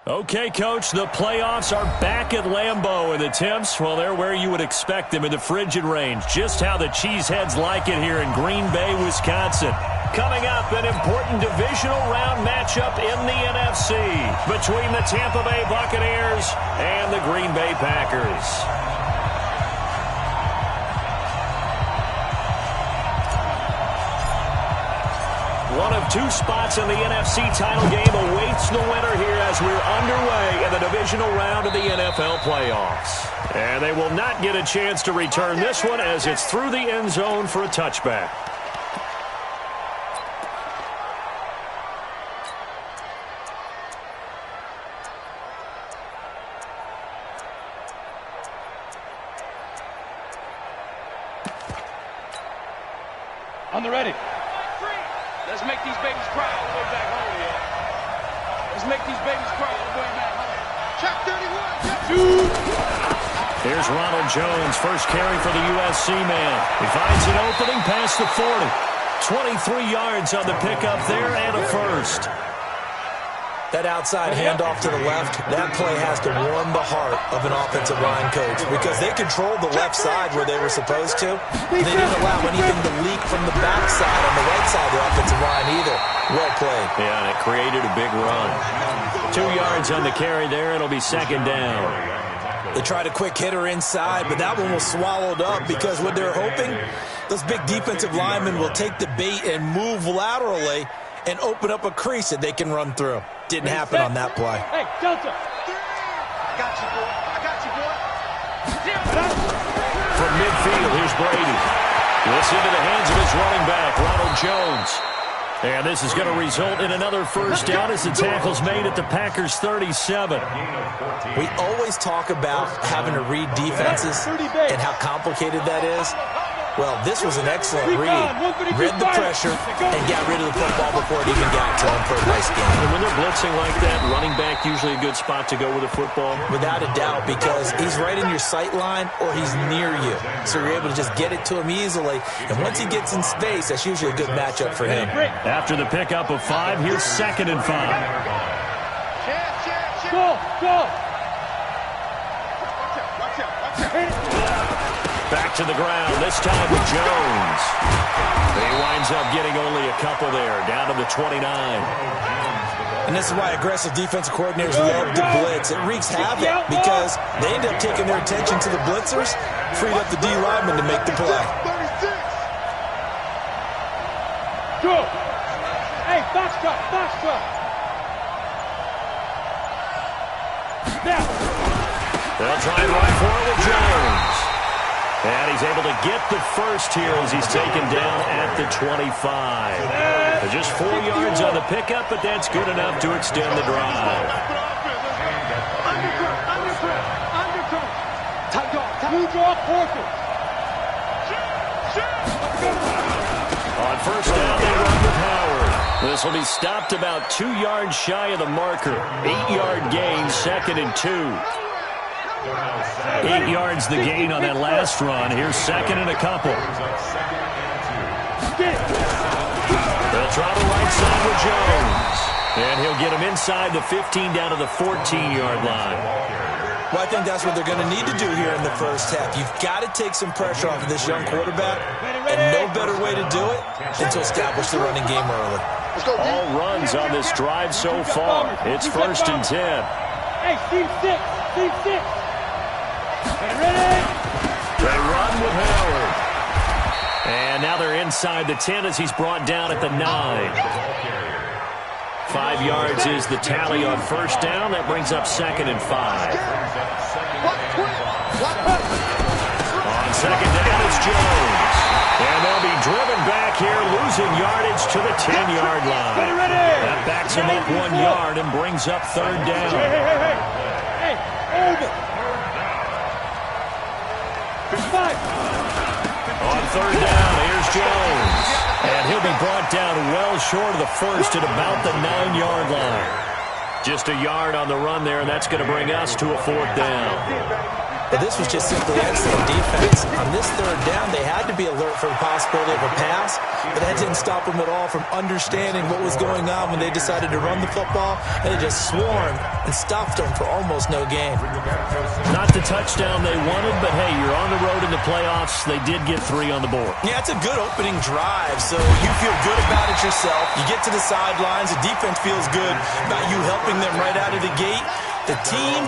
Okay, Coach, the playoffs are back at Lambeau, and the temps, well, they're where you would expect them in the frigid range. Just how the Cheeseheads like it here in Green Bay, Wisconsin. Coming up, an important divisional round matchup in the NFC between the Tampa Bay Buccaneers and the Green Bay Packers. One of two spots in the NFC title game awaits the winner here as we're underway in the divisional round of the NFL playoffs. And they will not get a chance to return this one as it's through the end zone for a touchback. On the ready. Let's make these babies cry all the way back home, yeah. Let's make these babies cry all the way back home. Check 31. Here's Ronald Jones, first carry for the USC man. He finds an opening past the 40. 23 yards on the pickup there and a first. That outside handoff to the left, that play has to warm the heart of an offensive line coach because they controlled the left side where they were supposed to. They didn't allow anything to leak from the backside on the right side of the offensive line either. Well played. Yeah, and it created a big run. 2 yards on the carry there. It'll be second down. They tried a quick hitter inside, but that one was swallowed up because what they're hoping, those big defensive linemen will take the bait and move laterally and open up a crease that they can run through. Didn't happen on that play. Hey, Delta. I got you, boy. I got you, boy. From midfield, here's Brady. This into the hands of his running back, Ronald Jones. And this is going to result in another first down as the tackle's made at the Packers' 37. We always talk about having to read defenses and how complicated that is. Well, this was an excellent read. Read the pressure and got rid of the football before it even got to him for a nice game. And when they're blitzing like that, running back usually a good spot to go with the football? Without a doubt, because he's right in your sight line or he's near you. So you're able to just get it to him easily. And once he gets in space, that's usually a good matchup for him. After the pickup of 5, here's 2nd and 5. Go, go. Back to the ground, this time with Jones. He winds up getting only a couple there, down to the 29. And this is why aggressive defensive coordinators love to blitz. It wreaks havoc because they end up taking their attention to the blitzers, freed up the D lineman to make the play. Go. Hey, box cut, box cut. Now. They'll try and run for it with Jones. And he's able to get the first here as he's taken down at the 25. Just 4 yards on the pickup, but that's good enough to extend the drive. Undercut. Tight dog. Blue draw, forfeit. On first down, they run with Howard. This will be stopped about 2 yards shy of the marker. 8-yard gain, 2nd and 2. 8 yards the gain on that last run. Here's 2nd and a couple. They'll try the right side with Jones. And he'll get him inside the 15 down to the 14-yard line. Well, I think that's what they're going to need to do here in the first half. You've got to take some pressure off of this young quarterback, and no better way to do it than to establish the running game early. All runs on this drive so far. It's 1st and 10. Hey, Steve 6. Steve 6. They run with Howard. And now they're inside the 10 as he's brought down at the 9. 5 yards is the tally on first down. That brings up 2nd and 5. On second down, it's Jones. And they'll be driven back here, losing yardage to the 10-yard line. That backs him up 1 yard and brings up 3rd down. Hey, over. On 3rd down, here's Jones. And he'll be brought down well short of the first at about the 9-yard line. Just a yard on the run there, and that's going to bring us to a 4th down. But this was just simply excellent defense. On this third down, they had to be alert for the possibility of a pass, but that didn't stop them at all from understanding what was going on when they decided to run the football, and they just swarmed and stopped them for almost no gain. Not the touchdown they wanted, but hey, you're on the road in the playoffs. They did get 3 on the board. Yeah, it's a good opening drive, so you feel good about it yourself. You get to the sidelines. The defense feels good about you helping them right out of the gate. The team,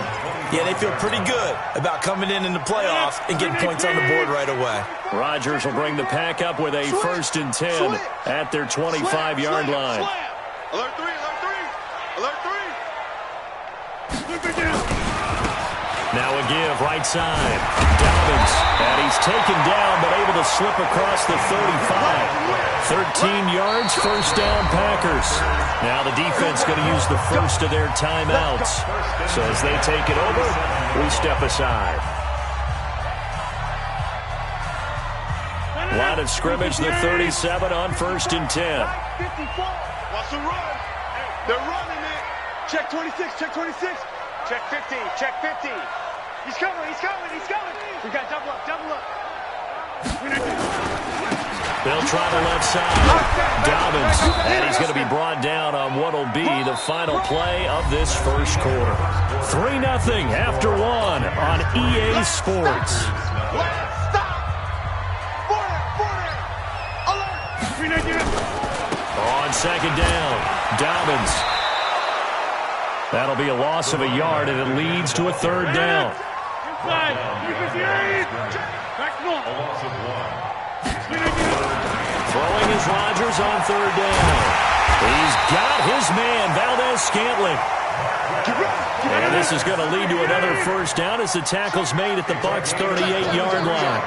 yeah, they feel pretty good about coming in the playoffs and getting points on the board right away. Rodgers will bring the pack up with a 1st and 10 at their 25-yard line. Alert 3, alert 3, alert 3. Now a give, right side. Dobbins, and he's taken down, but able to slip across the 35. 13 yards, 1st down, Packers. Now the defense going to use the first of their timeouts. So as they take it over, we step aside. Line of scrimmage, the 37 on 1st and 10. Watch the run. They're running it. Check 26, check 26. Check 15, check 15. He's coming, he's coming, he's coming. We got double up, double up. They'll try the left side. Dobbins, and he's going to be brought down on what will be the final play of this first quarter. 3-0 after 1 on EA Sports. On 2nd down, Dobbins. That'll be a loss of a yard, and it leads to a 3rd down. Throwing is Rodgers on 3rd down. He's got his man, Valdez-Scantling. And this is going to lead to another 1st down as the tackle's made at the Bucs' 38-yard line.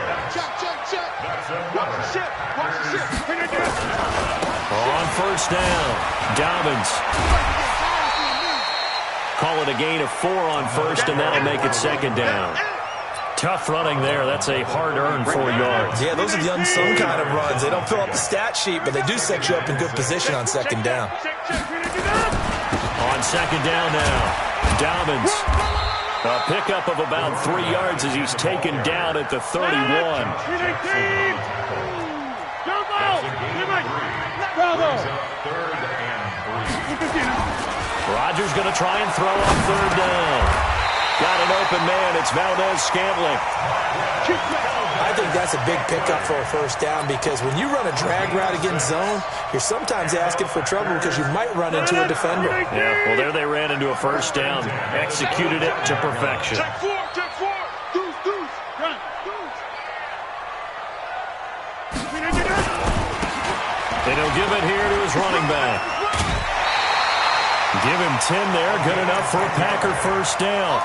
On 1st down, Dobbins. Call it a gain of 4 on 1st, and that'll make it 2nd down. Tough running there. That's a hard-earned 4 yards. Yeah, those are the unsung kind of runs. They don't fill up the stat sheet, but they do set you up in good position on 2nd down. On 2nd down now, Dobbins. A pickup of about 3 yards as he's taken down at the 31. Rodgers going to try and throw on 3rd down. Got an open man. It's Valdez-Scantling. I think that's a big pickup for a 1st down because when you run a drag route against zone, you're sometimes asking for trouble because you might run into a defender. Yeah, well, there they ran into a 1st down. Executed it to perfection. Check 4, check 4. Deuce, deuce. Run, deuce. And he'll give it here to his running back. Give him 10 there. Good enough for a Packer 1st down.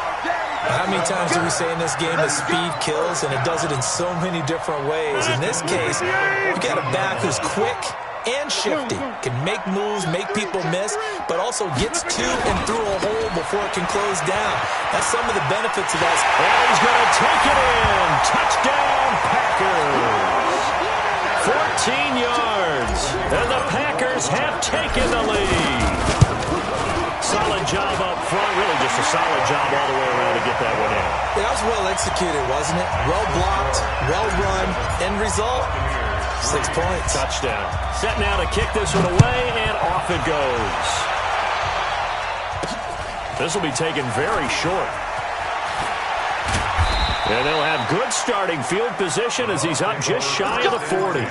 How many times do we say in this game that speed kills, and it does it in so many different ways? In this case, you got a back who's quick and shifty, can make moves, make people miss, but also gets to and through a hole before it can close down. That's some of the benefits of that. And he's going to take it in. Touchdown, Packers. 14 yards. And the Packers have taken the lead. Solid job up front. Really just a solid job all the way around to get that one in. That was well executed, wasn't it? Well blocked, well run. End result, 6 points. Touchdown. Set now to kick this one away, and off it goes. This will be taken very short. And they'll have good starting field position as he's up just shy of the 40.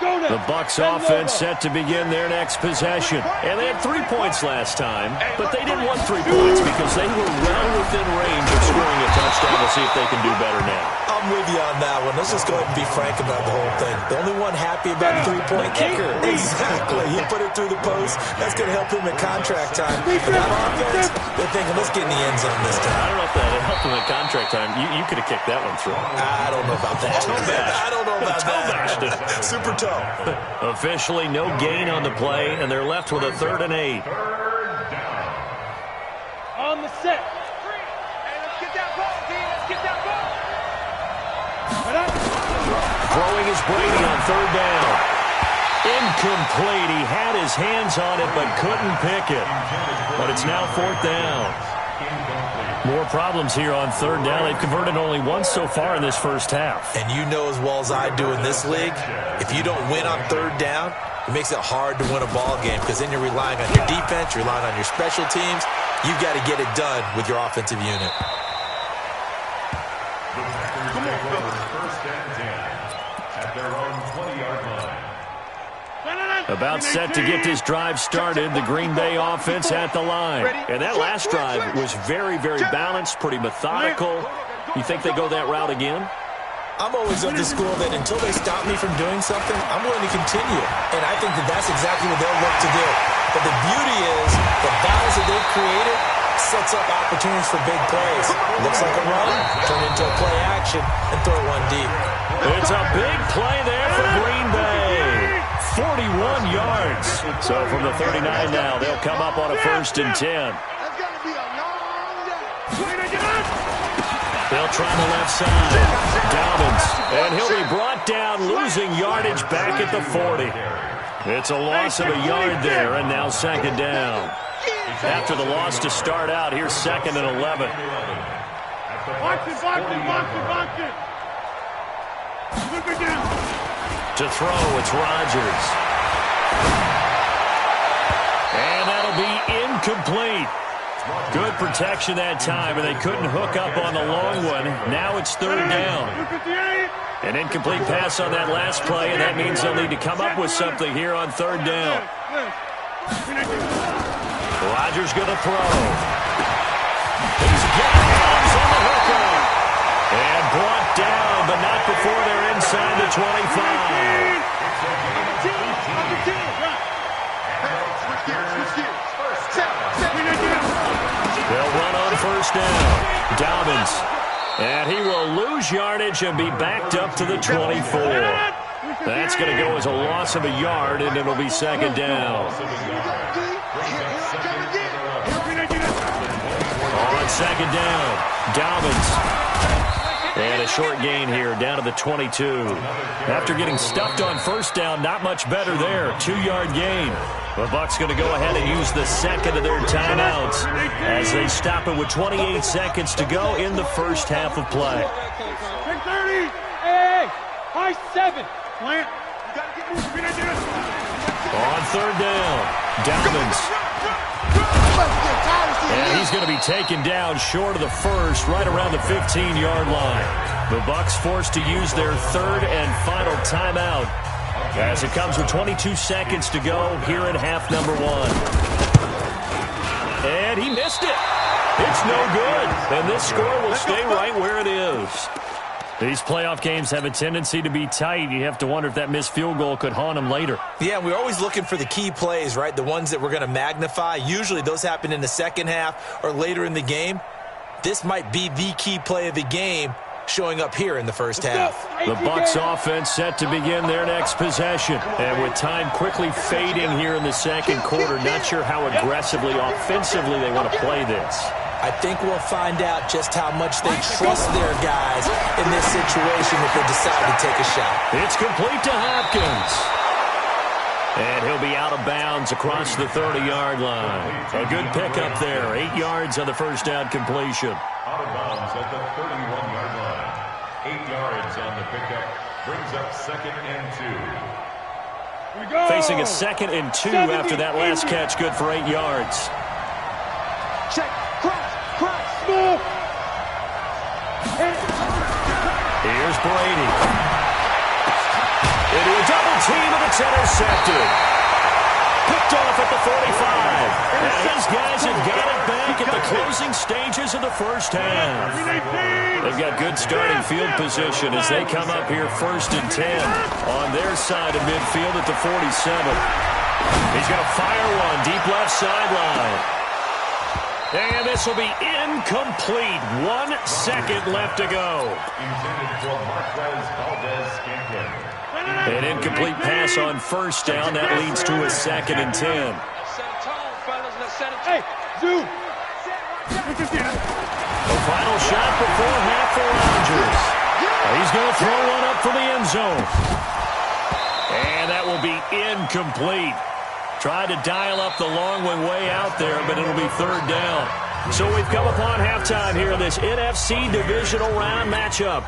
The Bucs offense set to begin their next possession. And they had 3 points last time, but they didn't want 3 points because they were well within range of scoring a touchdown. We'll see if they can do better now. I'm with you on that one. Let's just go ahead and be frank about the whole thing. The only one happy about the 3-point kicker. Exactly. He put it through the post. That's going to help him at contract time. But that offense, they're thinking, let's get in the end zone this time. I don't know if that helped him at contract time. You could have kicked that one through. I don't know about that. I don't know about that. Super tough. Officially no gain on the play, and they're left with a 3rd and 8. On the set. Hey, let's get that ball, D. Let's get that ball. Throwing is Brady on 3rd down. Incomplete. He had his hands on it but couldn't pick it. But it's now 4th down. More problems here on 3rd down. They've converted only once so far in this first half. And you know as well as I do in this league, if you don't win on 3rd down, it makes it hard to win a ball game because then you're relying on your defense, you're relying on your special teams. You've got to get it done with your offensive unit. About set to get this drive started, the Green Bay offense at the line. And that last drive was very, very balanced, pretty methodical. You think they go that route again? I'm always of the school that until they stop me from doing something, I'm willing to continue. And I think that that's exactly what they'll look to do. But the beauty is the balance that they've created sets up opportunities for big plays. Looks like a run, turn into a play action, and throw one deep. It's a big play there for Green Bay. 41 yards. So from the 39 now, they'll come up on a 1st and 10. They'll try the left side. Dobbins. And he'll be brought down, losing yardage back at the 40. It's a loss of a yard there, and now 2nd down. After the loss to start out, here's 2nd and 11. To throw, it's Rodgers. And that'll be incomplete. Good protection that time, and they couldn't hook up on the long one. Now it's 3rd down. An incomplete pass on that last play, and that means they'll need to come up with something here on 3rd down. Rodgers going to throw. He's got hands on the hooker. And brought down, but not before they're inside the 25. They'll run on 1st down. Dobbins. And he will lose yardage and be backed up to the 24. That's going to go as a loss of a yard, and it'll be 2nd down. On 2nd down, Dobbins. And a short gain here, down to the 22. After getting stuffed on 1st down, not much better there. 2-yard gain. The Bucs going to go ahead and use the 2nd of their timeouts as they stop it with 28 seconds to go in the first half of play. 10-30. Hey, high 7. Plant. On 3rd down, Dobbins. And he's going to be taken down short of the 1st, right around the 15-yard line. The Bucs forced to use their 3rd and final timeout as it comes with 22 seconds to go here in half number 1. And he missed it. It's no good. And this score will stay right where it is. These playoff games have a tendency to be tight. You have to wonder if that missed field goal could haunt them later. Yeah, we're always looking for the key plays, right? The ones that we're going to magnify. Usually those happen in the second half or later in the game. This might be the key play of the game showing up here in the first half. The Bucs offense set to begin their next possession. And with time quickly fading here in the second quarter, not sure how aggressively, offensively they want to play this. I think we'll find out just how much they trust their guys in this situation if they decide to take a shot. It's complete to Hopkins. And he'll be out of bounds across the 30-yard line. A good pickup there. 8 yards on the first down completion. Out of bounds at the 31-yard line. 8 yards on the pickup. Brings up 2nd and 2. Facing a 2nd and 2 after that last catch. Good for 8 yards. Check. Cross. Move. Here's Brady. Into a double team, and it's intercepted. Picked off at the 45. And these guys have got it back at the closing stages of the first half. They've got good starting field position as they come up here 1st and 10 on their side of midfield at the 47. He's going to fire one deep left sideline. And this will be incomplete. 1 second left to go. An incomplete pass on 1st down. That leads to a 2nd and 10. Hey, Zoo. The final shot before half for Rodgers. He's going to throw one up for the end zone. And that will be incomplete. Tried to dial up the long one way out there, but it'll be third down. So we've come upon halftime here in this NFC Divisional Round matchup,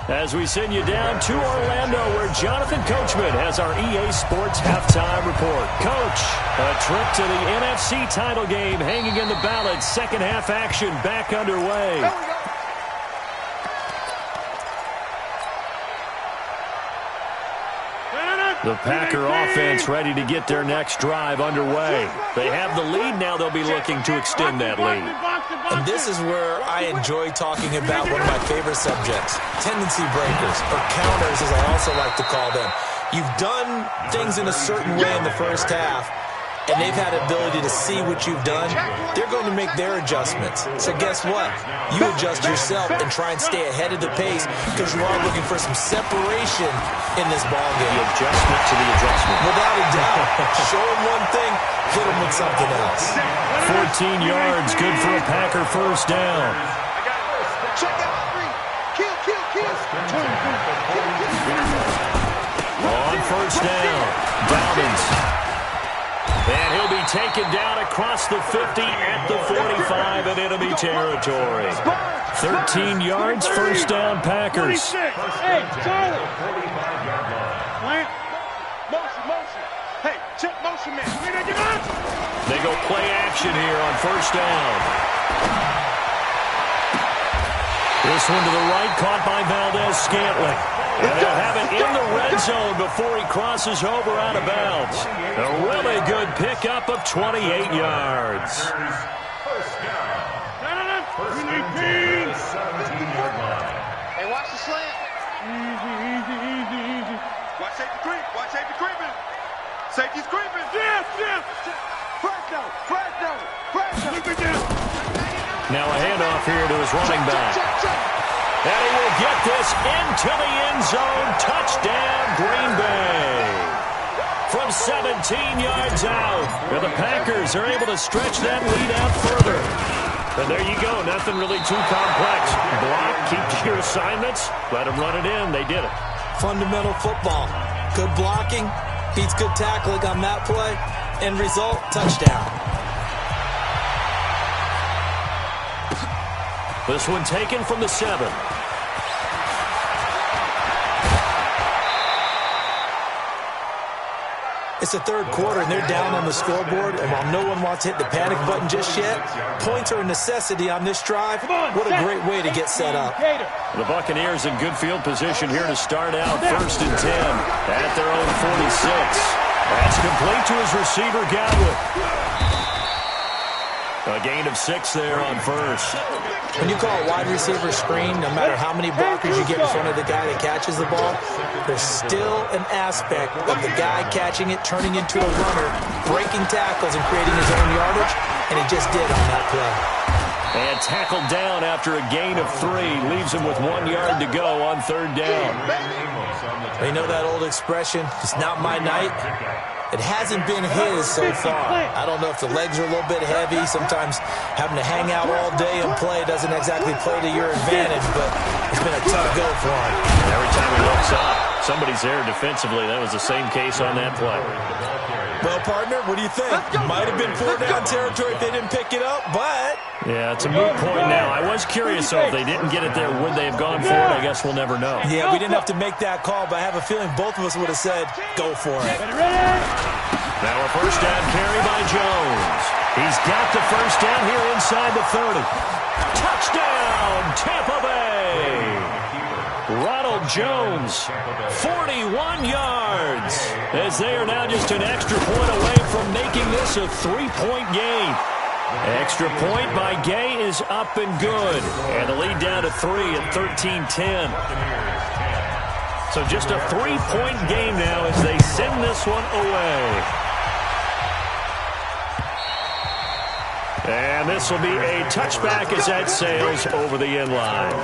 as we send you down to Orlando, where Jonathan Coachman has our EA Sports halftime report. Coach, a trip to the NFC title game hanging in the balance. Second half action back underway. The Packer offense ready to get their next drive underway. They have the lead now. They'll be looking to extend that lead. And this is where I enjoy talking about one of my favorite subjects, tendency breakers, or counters as I also like to call them. You've done things in a certain way in the first half, and they've had the ability to see what you've done. They're going to make their adjustments. So guess what? You adjust yourself and try and stay ahead of the pace, because you are looking for some separation in this ballgame. The adjustment to the adjustment. Without a doubt. Show them one thing, hit them with something else. 14 yards, good for a Packer first down. On first down, Dalvins. And he'll be taken down across the 50 at the 45 in enemy territory. 13 yards, first down, Packers. Hey, Charlie. Plant. Motion. Hey, check motion, man. They go play action here on first down. This one to the right, caught by Valdez-Scantling. And they'll have it in the red zone before he crosses over out of bounds. A really good pickup of 28 yards. First down. First and 10 at the 17-yard line. Hey, watch the slant. Easy. Watch safety creep. Watch safety creeping. Safety's creeping. Yeah. Fresh down. Now a handoff here to his running back. And he will get this into the end zone. Touchdown, Green Bay. From 17 yards out. And the Packers are able to stretch that lead out further. And there you go. Nothing really too complex. Block, keep to your assignments, let them run it in. They did it. Fundamental football. Good blocking beats good tackling on that play. End result, touchdown. This one taken from the 7. It's the third quarter, and they're down on the scoreboard. And while no one wants to hit the panic button just yet, points are a necessity on this drive. What a great way to get set up. The Buccaneers in good field position here to start out. First and 10 at their own 46. That's complete to his receiver, Godwin. A gain of 6 there on first. When you call a wide receiver screen, no matter how many blockers you get in front of the guy that catches the ball, there's still an aspect of the guy catching it, turning into a runner, breaking tackles and creating his own yardage, and he just did on that play. And tackled down after a gain of 3. Leaves him with 1 yard to go on third down. You know that old expression, it's not my night? It hasn't been his so far. I don't know if the legs are a little bit heavy. Sometimes having to hang out all day and play doesn't exactly play to your advantage, but it's been a tough go for him. Every time he looks up, somebody's there defensively. That was the same case on that play. Well, partner, what do you think? Might have been 4-down territory if they didn't pick it up, but... Yeah, it's a moot point now. I was curious, though, if they didn't get it there, would they have gone for it? I guess we'll never know. Yeah, we didn't have to make that call, but I have a feeling both of us would have said, go for it. Now a first down carry by Jones. He's got the first down here inside the 30. Touchdown, Tampa Bay! Ronald Jones, 41 yards, as they are now just an extra point away from making this a 3-point game. Extra point by Gay is up and good. And the lead down to 3 at 13-10. So just a 3-point game now as they send this one away. And this will be a touchback as that sails over the end line.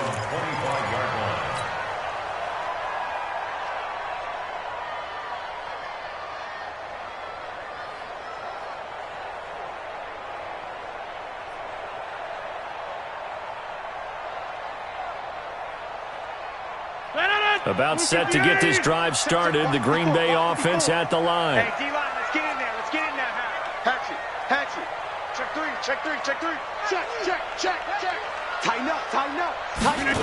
About set to get this drive started. The Green Bay offense at the line. Hey, D-line, let's get in there. Let's get in there, Hatchet. Hatchet. Check three, check three, check three. Check, check, check, check. Tighten up, tighten up, tighten up.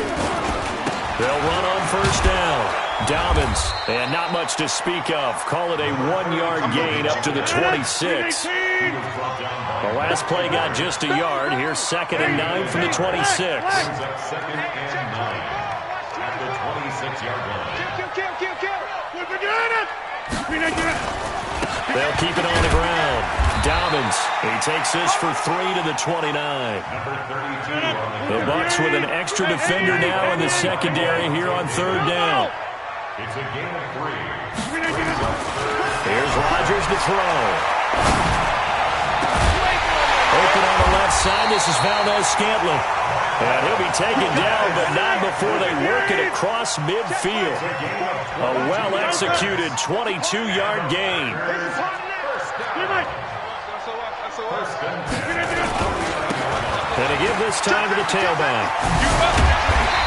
They'll run on first down. Dobbins, and not much to speak of. Call it a 1-yard gain up to the 26. The last play got just a yard. Here's 2nd and 9 from the 26. Second and 9 at the 26-yard line. They'll keep it on the ground. Dobbins, he takes this for 3 to the 29. Number 32 on The Bucs with an extra defender now in the secondary here on 3rd down. It's a gain of 3. Here's Rodgers to throw. Open on the left side. This is Valdez-Scantling. And he'll be taken down, but not before they work it across midfield. A well-executed 22-yard gain. And to give this time to the tailback.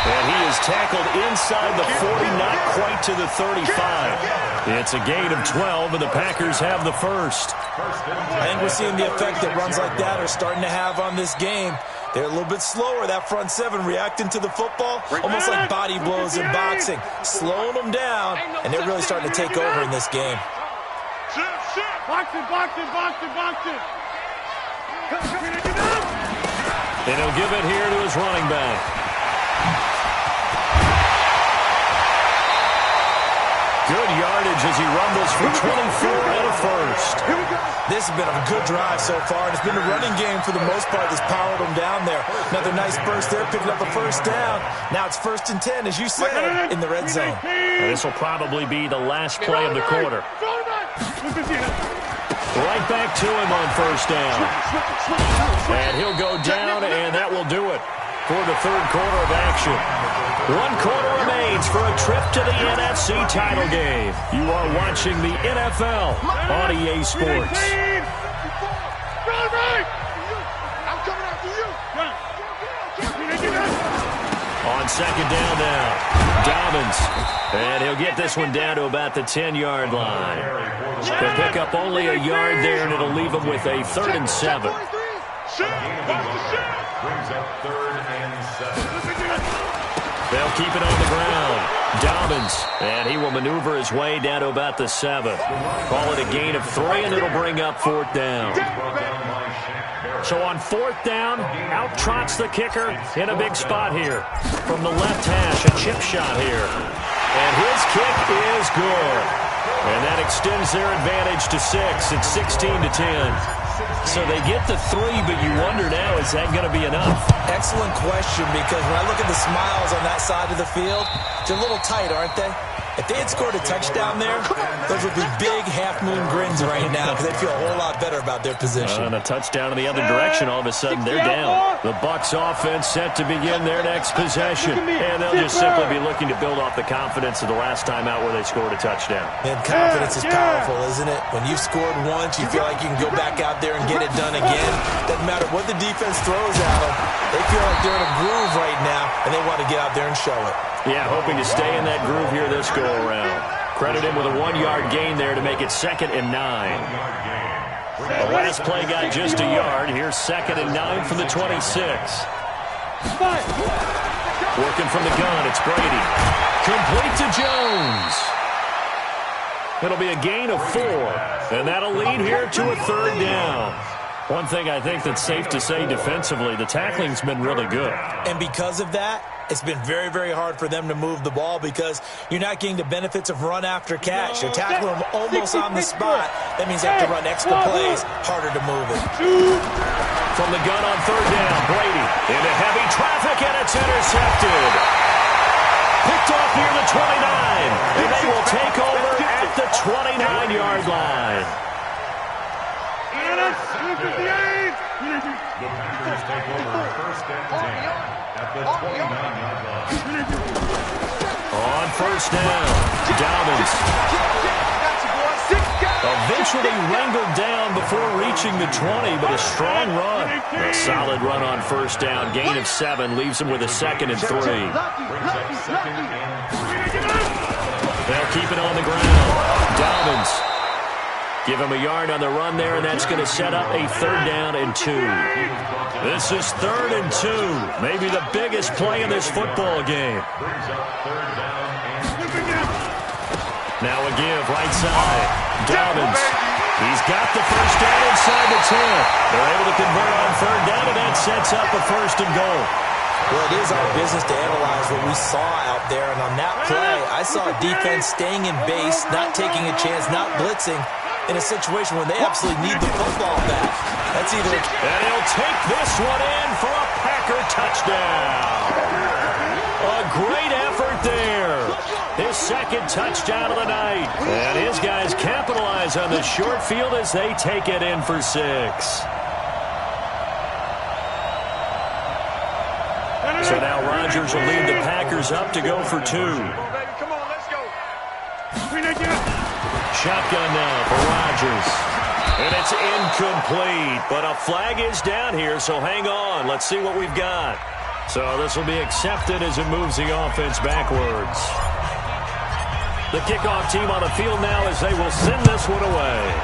And he is tackled inside the 40, not quite to the 35. It's a gain of 12, and the Packers have the first. I think we're seeing the effect that runs like that are starting to have on this game. They're a little bit slower, that front seven, reacting to the football, almost like body blows in boxing, slowing them down, and they're really starting to take over in this game. Boxing, boxing, boxing, boxing. And he'll give it here to his running back. Good yardage as he rumbles for 24 and a first. This has been a good drive so far, and it's been a running game for the most part that's powered them down there. Another nice burst there, picking up a first down. Now it's 1st and 10, as you said, in the red zone. And this will probably be the last play of the quarter. Right back to him on 1st down. And he'll go down, and that will do it for the 3rd quarter of action. 1 quarter remains for a trip to the NFC title game. You are watching the NFL on EA Sports. On 2nd down now, Dobbins. And he'll get this one down to about the 10-yard line. They'll pick up only a yard there, and it'll leave them with a 3rd and 7. Brings up 3rd and 7. They'll keep it on the ground. Dobbins, and he will maneuver his way down to about the 7. Call it a gain of 3, and it'll bring up 4th down. So on 4th down, out trots the kicker in a big spot here. From the left hash, a chip shot here. And his kick is good. And that extends their advantage to 6. It's 16 to 10. So they get the 3, but you wonder now, is that going to be enough? Excellent question, because when I look at the smiles on that side of the field, they're a little tight, aren't they? If they had scored a touchdown there, those would be big half-moon grins right now because they feel a whole lot better about their position. And a touchdown in the other direction, all of a sudden they're down. The Bucs offense set to begin their next possession. And they'll just simply be looking to build off the confidence of the last time out where they scored a touchdown. And confidence is powerful, isn't it? When you've scored once, you feel like you can go back out there and get it done again. Doesn't matter what the defense throws at them. They feel like they're in a groove right now, and they want to get out there and show it. Yeah, hoping to stay in that groove here this go-around. Credit him with a 1-yard gain there to make it 2nd and 9. The last play got just a yard. Here's 2nd and 9 from the 26. Working from the gun, it's Brady. Complete to Jones. It'll be a gain of 4, and that'll lead here to a 3rd down. One thing I think that's safe to say defensively, the tackling's been really good. And because of that, it's been very, very hard for them to move the ball because you're not getting the benefits of run after catch. You're tackling them almost on the spot. That means they have to run extra plays, harder to move it. From the gun on 3rd down, Brady into heavy traffic, and it's intercepted. Picked off near the 29, and they will take over at the 29-yard line. The Packers take over 1st and 10 at the 29-yard line. On 1st down, Dobbins. Eventually wrangled down before reaching the 20, but a strong run. A solid run on 1st down. Gain of 7 leaves him with a 2nd and 3. Brings up 2nd and 3. keep it on the ground. Dobbins. Give him a yard on the run there, and that's going to set up a 3rd down and 2. This is 3rd and 2. Maybe the biggest play in this football game. Now a give, right side. Dobbins. He's got the first down inside the 10. They're able to convert on 3rd down, and that sets up a 1st and goal. Well, it is our business to analyze what we saw out there, and on that play, I saw a defense staying in base, not taking a chance, not blitzing, in a situation where they absolutely need the football back. That's either... And he'll take this one in for a Packer touchdown. A great effort there. His 2nd touchdown of the night. And his guys capitalize on the short field as they take it in for 6. So now Rodgers will lead the Packers up to go for 2. Come on, let's go. Shotgun now for Rodgers. And it's incomplete, but a flag is down here, so hang on. Let's see what we've got. So this will be accepted as it moves the offense backwards. The kickoff team on the field now as they will send this one away.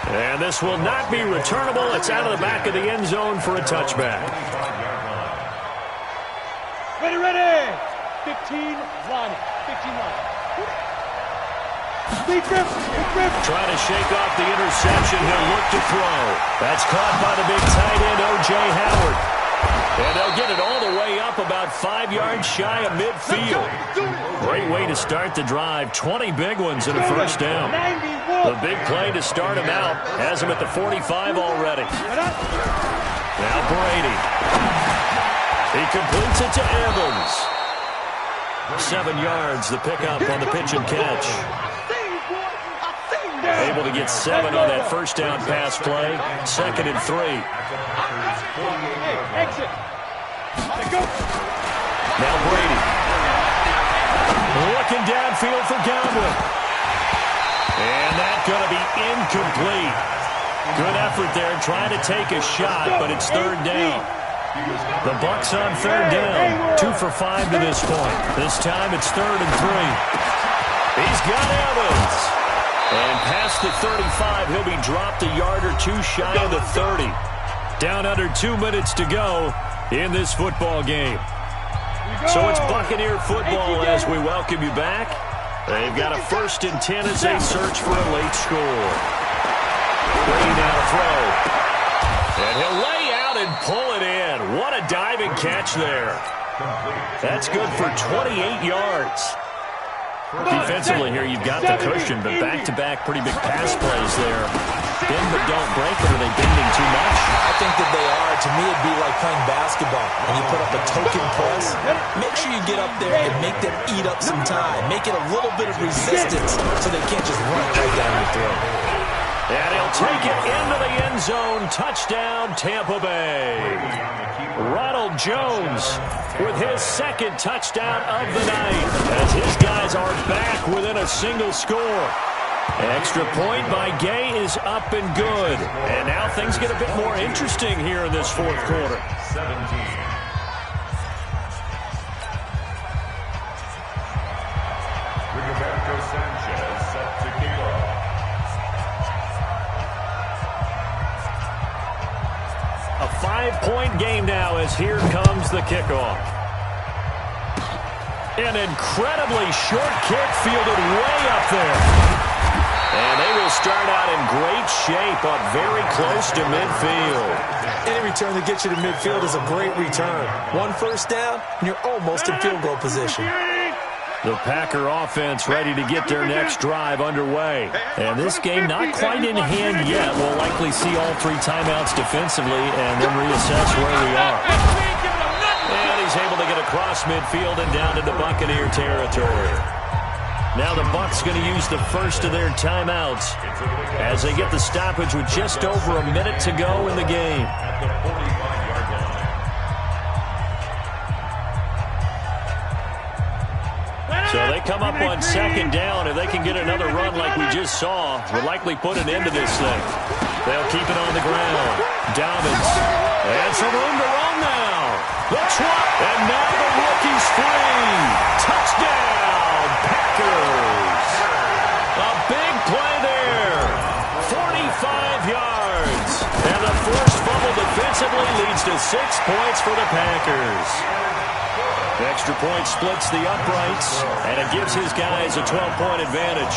And this will not be returnable. It's out of the back of the end zone for a touchback. Ready. 15 line. 15 line. Trying to shake off the interception. He'll look to throw. That's caught by the big tight end, O.J. Howard. And they'll get it all the way up about 5 yards shy of midfield. Great way to start the drive. 20 big ones and a 1st down. The big play to start him out has him at the 45 already. Now Brady. He completes it to Evans. 7 yards, the pickup on the pitch and catch. Able to get 7 on that 1st down pass play. 2nd and 3. Exit. Now Brady. Looking downfield for Godwin. And that's going to be incomplete. Good effort there trying to take a shot, but it's 3rd down. The Bucs on 3rd down. 2 for 5 to this point. This time it's 3rd and 3. He's got Evans. And past the 35, he'll be dropped a yard or 2 shy of the 30. Down under 2 minutes to go in this football game. So it's Buccaneer football as we welcome you back. They've got a 1st and 10 as they search for a late score. Brady now to throw. And he'll lay out and pull it in. What a diving catch there. That's good for 28 yards. Defensively here, you've got the cushion, but back-to-back pretty big pass plays there. Bend but don't break, or are they bending too much? I think that they are. To me, it'd be like playing basketball. When you put up a token press, make sure you get up there and make them eat up some time. Make it a little bit of resistance so they can't just run right down your throat. And he'll take it into the end zone. Touchdown, Tampa Bay. Ronald Jones with his 2nd touchdown of the night as his guys are back within a single score. Extra point by Gay is up and good. And now things get a bit more interesting here in this 4th quarter. 17. Rigoberto Sanchez set to kick off. A 5-point game now as here comes the kickoff. An incredibly short kick fielded way up there. And they will start out in great shape up very close to midfield. Any return that gets you to midfield is a great return. 1 1st down, and you're almost in field goal position. The Packer offense ready to get their next drive underway. And this game not quite in hand yet. We'll likely see all 3 timeouts defensively and then reassess where we are. And he's able to get across midfield and down into Buccaneer territory. Now the Bucs going to use the first of their timeouts as they get the stoppage with just over a minute to go in the game. At the 45-yard line. So they come up on 2nd down. If they can get another run like we just saw, would likely put an end to this thing. They'll keep it on the ground. Dobbins. And some room to run now. The trot. And now the rookie's with 6 points for the Packers. The extra point splits the uprights, and it gives his guys a 12-point advantage.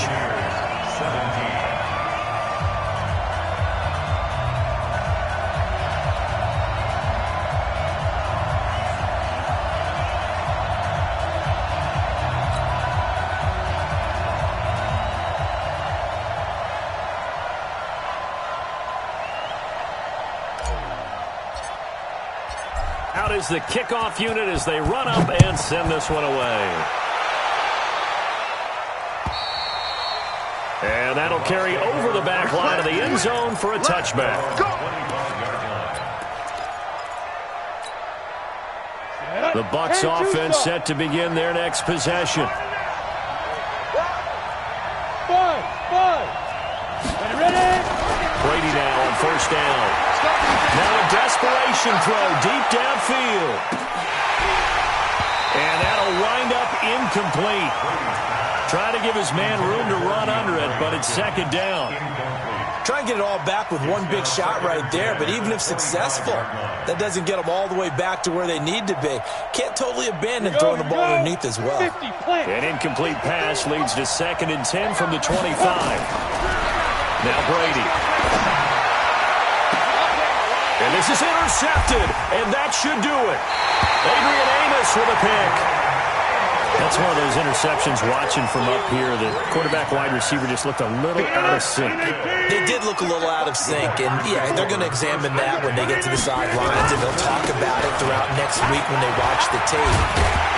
17. Out is the kickoff unit as they run up and send this one away. And that'll carry over the back line of the end zone for a touchback. The Bucs offense set to begin their next possession. Brady now on first down. Now a desperation throw deep downfield. And that'll wind up incomplete. Trying to give his man room to run under it, but it's second down. Try and get it all back with one big shot right there, but even if successful, that doesn't get them all the way back to where they need to be. Can't totally abandon throwing the ball underneath as well. An incomplete pass leads to 2nd and 10 from the 25. Now Brady. And this is intercepted, and that should do it. Adrian Amos with a pick. That's one of those interceptions watching from up here. The quarterback wide receiver just looked a little out of sync. They did look a little out of sync, and yeah, they're going to examine that when they get to the sidelines, and they'll talk about it throughout next week when they watch the tape.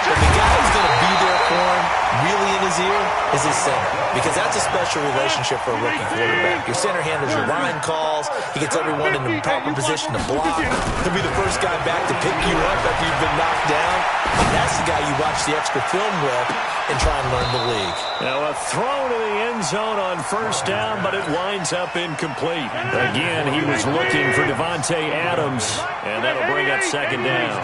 But the guy who's going to be there for him, really in his ear, is his center, because that's a special relationship for a rookie quarterback. Your center handles your line calls. He gets everyone in the proper position to block. He'll be the first guy back to pick you up after you've been knocked down. And that's the guy you watch the extra film with and try and learn the league. Now a throw to the end zone on first down, but it winds up incomplete. Again, he was looking for Devontae Adams, and that'll bring up second down.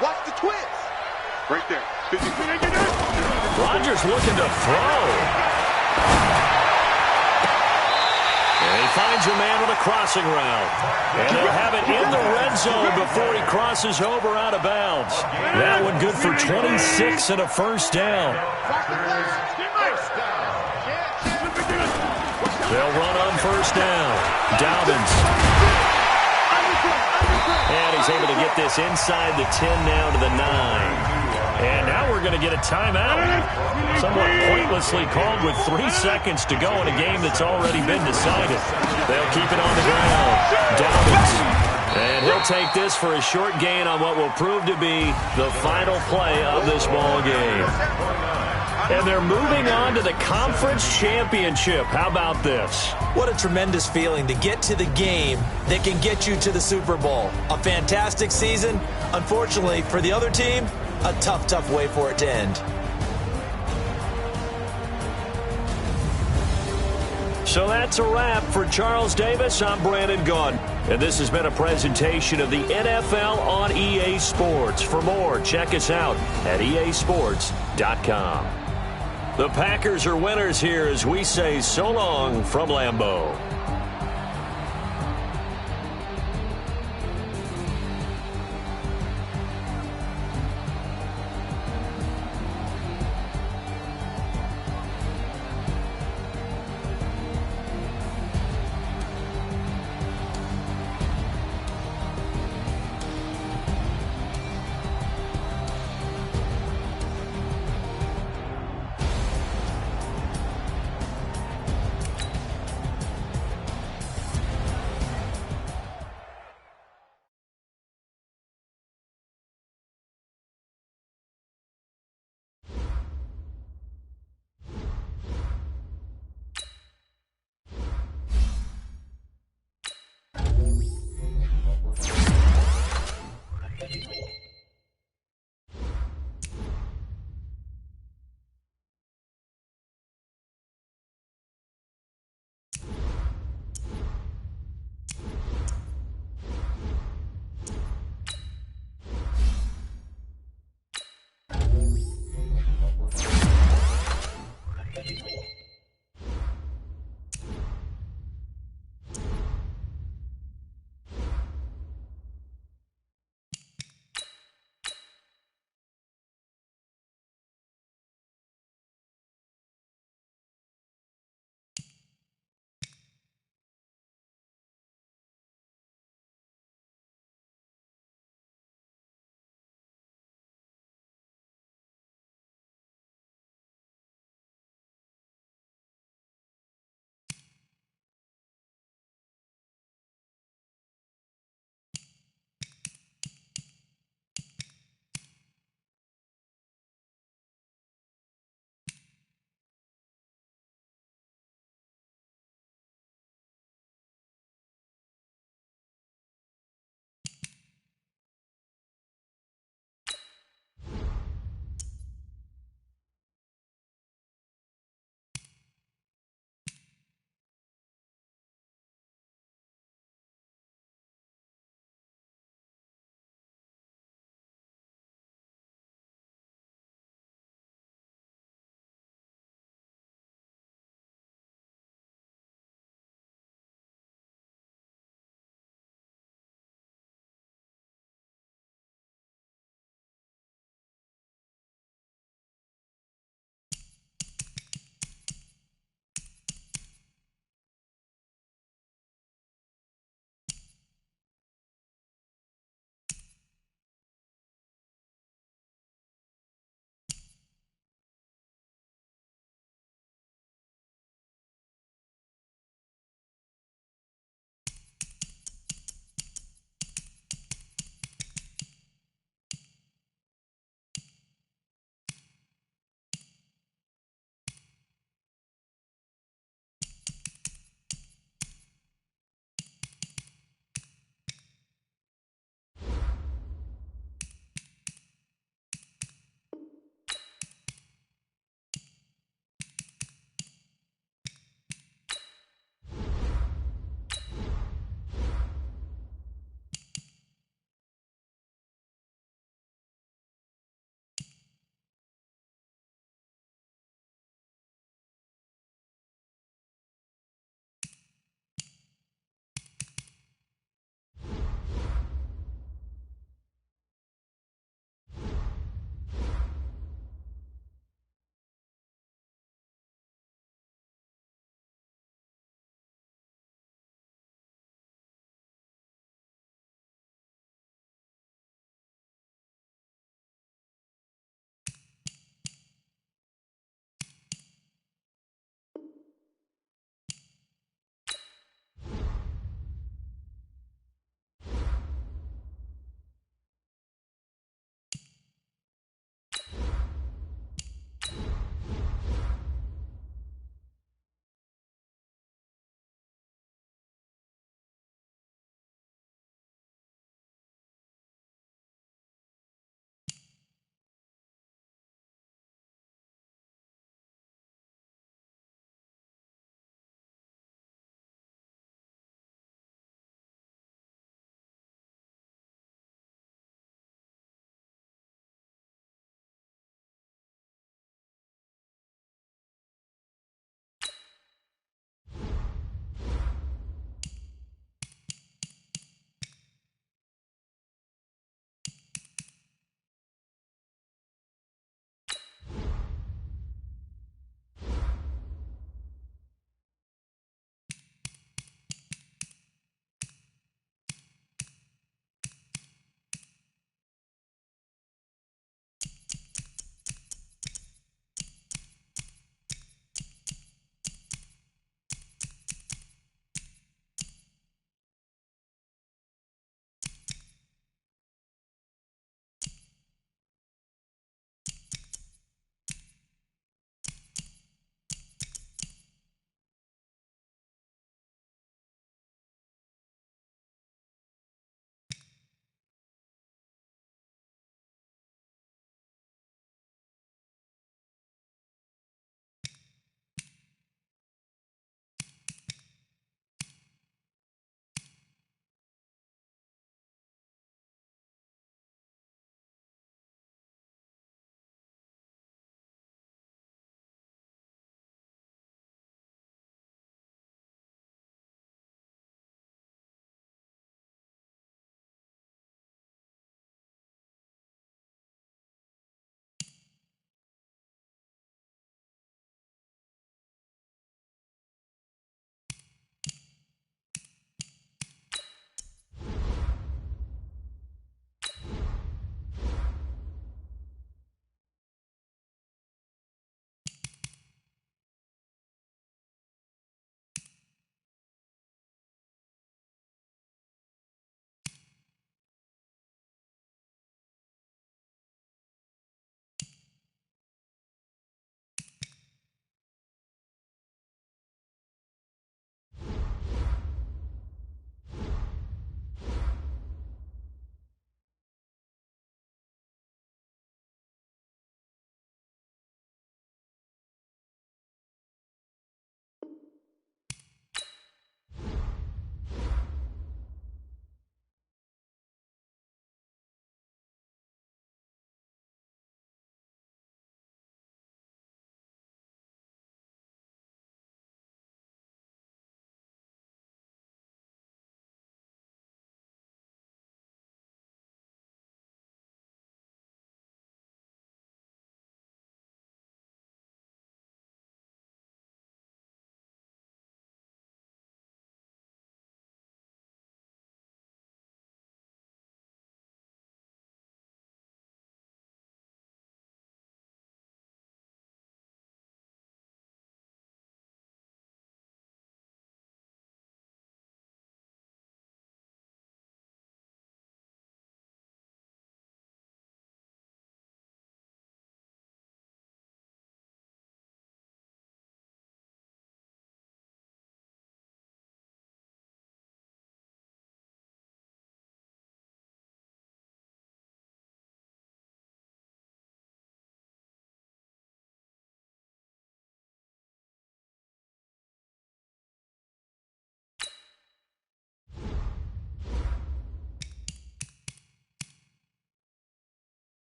Watch the twist. Right there. Rodgers looking to throw. And he finds a man with a crossing route. And they'll have it in the red zone before he crosses over out of bounds. That one good for 26 and a first down. They'll run on first down. Dobbins. And he's able to get this inside the 10 now to the 9. And now we're going to get a timeout. Somewhat pointlessly called with 3 seconds to go in a game that's already been decided. They'll keep it on the ground. Dobbins. And he'll take this for a short gain on what will prove to be the final play of this ball game. And they're moving on to the conference championship. How about this? What a tremendous feeling to get to the game that can get you to the Super Bowl. A fantastic season. Unfortunately, for the other team, a tough, tough way for it to end. So that's a wrap for Charles Davis. I'm Brandon Gaudin. And this has been a presentation of the NFL on EA Sports. For more, check us out at easports.com. The Packers are winners here as we say so long from Lambeau.